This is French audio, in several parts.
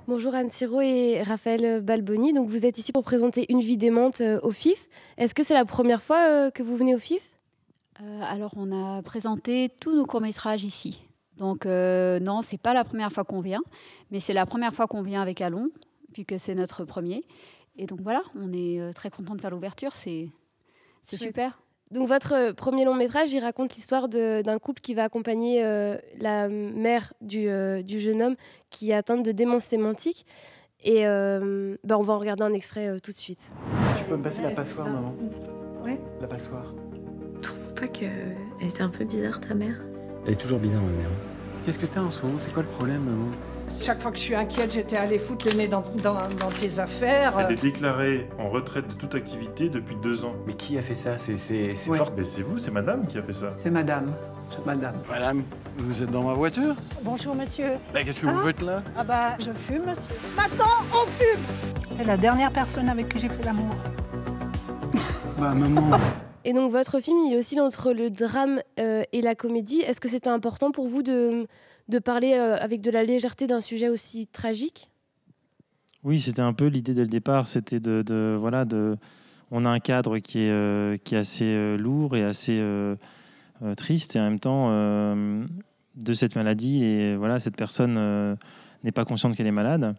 Bonjour Anne Siro et Raphaël Balboni. Donc vous êtes ici pour présenter Une vie d'aimante au FIF. Est-ce que c'est la première fois que vous venez au FIF? Alors, on a présenté tous nos courts-métrages ici. Donc, non, c'est pas la première fois qu'on vient, mais c'est la première fois qu'on vient avec Allons, puisque c'est notre premier. Et donc voilà, on est très content de faire l'ouverture, c'est super. Donc votre premier long métrage, il raconte l'histoire d'un couple qui va accompagner la mère du jeune homme qui est atteinte de démence sémantique. Et on va en regarder un extrait tout de suite. Tu peux me passer la passoire, maman? Ouais. La passoire. Tu trouves pas qu'elle était un peu bizarre, ta mère? Elle est toujours bizarre, ma mère. Qu'est-ce que t'as en ce moment? C'est quoi le problème, maman? Chaque fois que je suis inquiète, j'étais allée foutre le nez dans tes affaires. Elle est déclarée en retraite de toute activité depuis 2 ans. Mais qui a fait ça? C'est Ouais. fort. Mais c'est vous, c'est madame qui a fait ça. C'est madame. C'est madame. Madame, vous êtes dans ma voiture? Bonjour, monsieur. Bah, qu'est-ce que vous faites là? Ah bah, je fume, monsieur. Maintenant, on fume. C'est la dernière personne avec qui j'ai fait l'amour. Bah, maman. Et donc votre film, il oscille entre le drame et la comédie. Est-ce que c'était important pour vous de parler avec de la légèreté d'un sujet aussi tragique? Oui, c'était un peu l'idée dès le départ. C'était on a un cadre qui est assez lourd et assez triste, et en même temps de cette maladie. Et voilà, cette personne n'est pas consciente qu'elle est malade.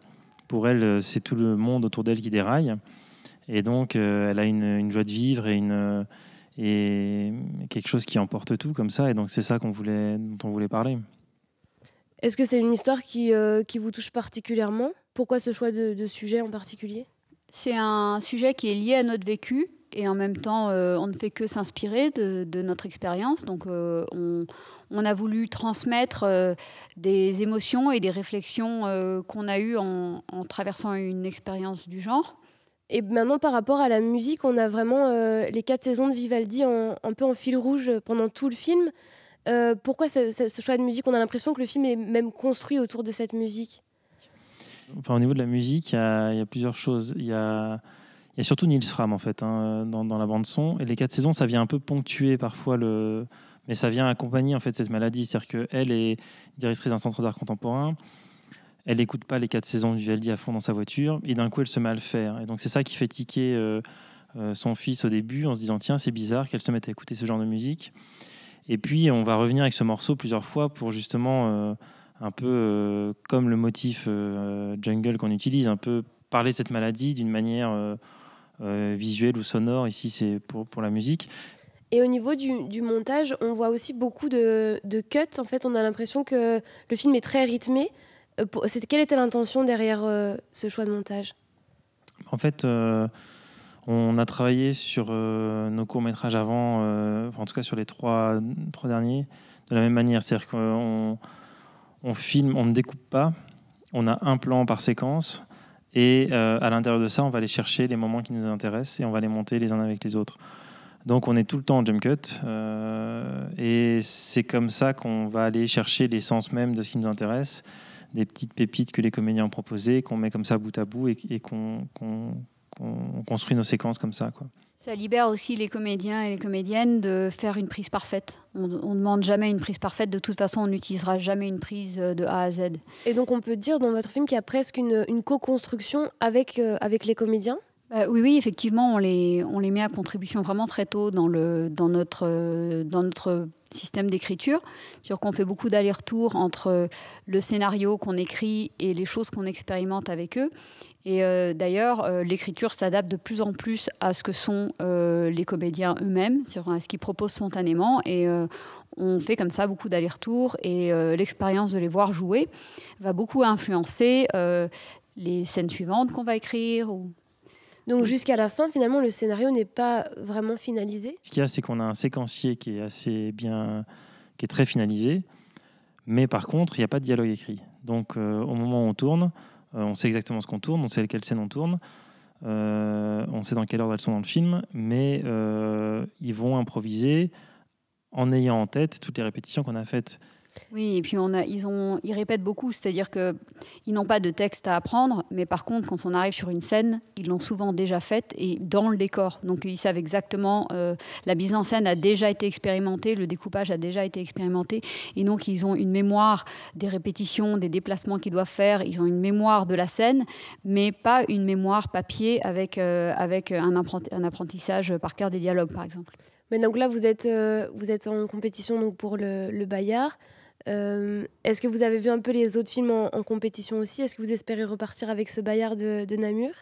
Pour elle, c'est tout le monde autour d'elle qui déraille. Et donc, elle a une joie de vivre et quelque chose qui emporte tout comme ça. Et donc, c'est ça dont on voulait parler. Est-ce que c'est une histoire qui vous touche particulièrement? Pourquoi ce choix de sujet en particulier? C'est un sujet qui est lié à notre vécu et en même temps, on ne fait que s'inspirer de notre expérience. Donc, on a voulu transmettre des émotions et des réflexions qu'on a eues en traversant une expérience du genre. Et maintenant, par rapport à la musique, on a vraiment les 4 saisons de Vivaldi un peu en fil rouge pendant tout le film. Pourquoi ce choix de musique? On a l'impression que le film est même construit autour de cette musique. Enfin, au niveau de la musique, il y a plusieurs choses. Il y a surtout Nils Fram, en fait, dans la bande-son. Et les 4 saisons, ça vient un peu ponctuer parfois mais ça vient accompagner en fait cette maladie. C'est-à-dire qu'elle est directrice d'un centre d'art contemporain. Elle n'écoute pas les 4 saisons de Vivaldi à fond dans sa voiture. Et d'un coup, elle se met à le faire. Et donc, c'est ça qui fait tiquer son fils au début, en se disant, tiens, c'est bizarre qu'elle se mette à écouter ce genre de musique. Et puis, on va revenir avec ce morceau plusieurs fois pour justement, un peu comme le motif jungle qu'on utilise, un peu parler de cette maladie d'une manière visuelle ou sonore. Ici, c'est pour la musique. Et au niveau du montage, on voit aussi beaucoup de cuts. En fait, on a l'impression que le film est très rythmé. Quelle était l'intention derrière ce choix de montage? En fait, on a travaillé sur nos courts-métrages avant, en tout cas sur les trois derniers, de la même manière. C'est-à-dire qu'on filme, on ne découpe pas, on a un plan par séquence, et à l'intérieur de ça, on va aller chercher les moments qui nous intéressent et on va les monter les uns avec les autres. Donc on est tout le temps en jump cut, et c'est comme ça qu'on va aller chercher l'essence même de ce qui nous intéresse, des petites pépites que les comédiens ont proposées, qu'on met comme ça bout à bout et qu'on construit nos séquences comme ça, quoi. Ça libère aussi les comédiens et les comédiennes de faire une prise parfaite. On ne demande jamais une prise parfaite. De toute façon, on n'utilisera jamais une prise de A à Z. Et donc on peut dire dans votre film qu'il y a presque une co-construction avec les comédiens? Oui, effectivement, on les met à contribution vraiment très tôt dans notre système d'écriture. C'est-à-dire qu'on fait beaucoup d'allers-retours entre le scénario qu'on écrit et les choses qu'on expérimente avec eux. Et d'ailleurs, l'écriture s'adapte de plus en plus à ce que sont les comédiens eux-mêmes, à ce qu'ils proposent spontanément. Et on fait comme ça beaucoup d'allers-retours. Et l'expérience de les voir jouer va beaucoup influencer les scènes suivantes qu'on va écrire. Donc jusqu'à la fin, finalement, le scénario n'est pas vraiment finalisé? Ce qu'il y a, c'est qu'on a un séquencier qui est assez bien, qui est très finalisé. Mais par contre, il n'y a pas de dialogue écrit. Donc au moment où on tourne, on sait exactement ce qu'on tourne, on sait quelle scène on tourne, on sait dans quelle ordre elles sont dans le film, mais ils vont improviser en ayant en tête toutes les répétitions qu'on a faites. Oui, et puis ils répètent beaucoup, c'est-à-dire qu'ils n'ont pas de texte à apprendre, mais par contre, quand on arrive sur une scène, ils l'ont souvent déjà faite et dans le décor. Donc ils savent exactement, la mise en scène a déjà été expérimentée, le découpage a déjà été expérimenté, et donc ils ont une mémoire des répétitions, des déplacements qu'ils doivent faire, ils ont une mémoire de la scène, mais pas une mémoire papier avec un apprentissage par cœur des dialogues, par exemple. Mais donc là, vous êtes en compétition donc, pour le Bayard. Est-ce que vous avez vu un peu les autres films en compétition aussi? Est-ce que vous espérez repartir avec ce Bayard de Namur?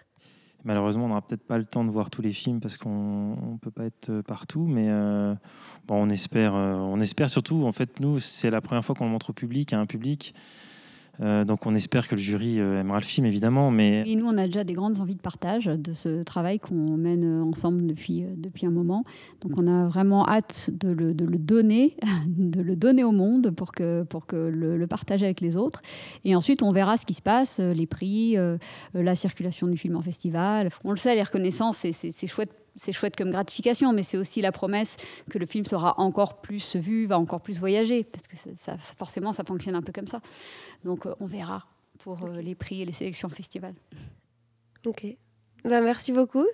Malheureusement, on n'aura peut-être pas le temps de voir tous les films parce qu'on ne peut pas être partout, mais on espère surtout, en fait, nous, c'est la première fois qu'on le montre au public, à un public. Donc on espère que le jury aimera le film, évidemment. Mais... Et nous, on a déjà des grandes envies de partage de ce travail qu'on mène ensemble depuis un moment. Donc on a vraiment hâte de le donner, de le donner au monde pour que le partager avec les autres. Et ensuite, on verra ce qui se passe, les prix, la circulation du film en festival. On le sait, les reconnaissances, c'est chouette. C'est chouette comme gratification, mais c'est aussi la promesse que le film sera encore plus vu, va encore plus voyager, parce que forcément, ça fonctionne un peu comme ça. Donc, on verra pour les prix et les sélections festivals. Ok. Merci beaucoup.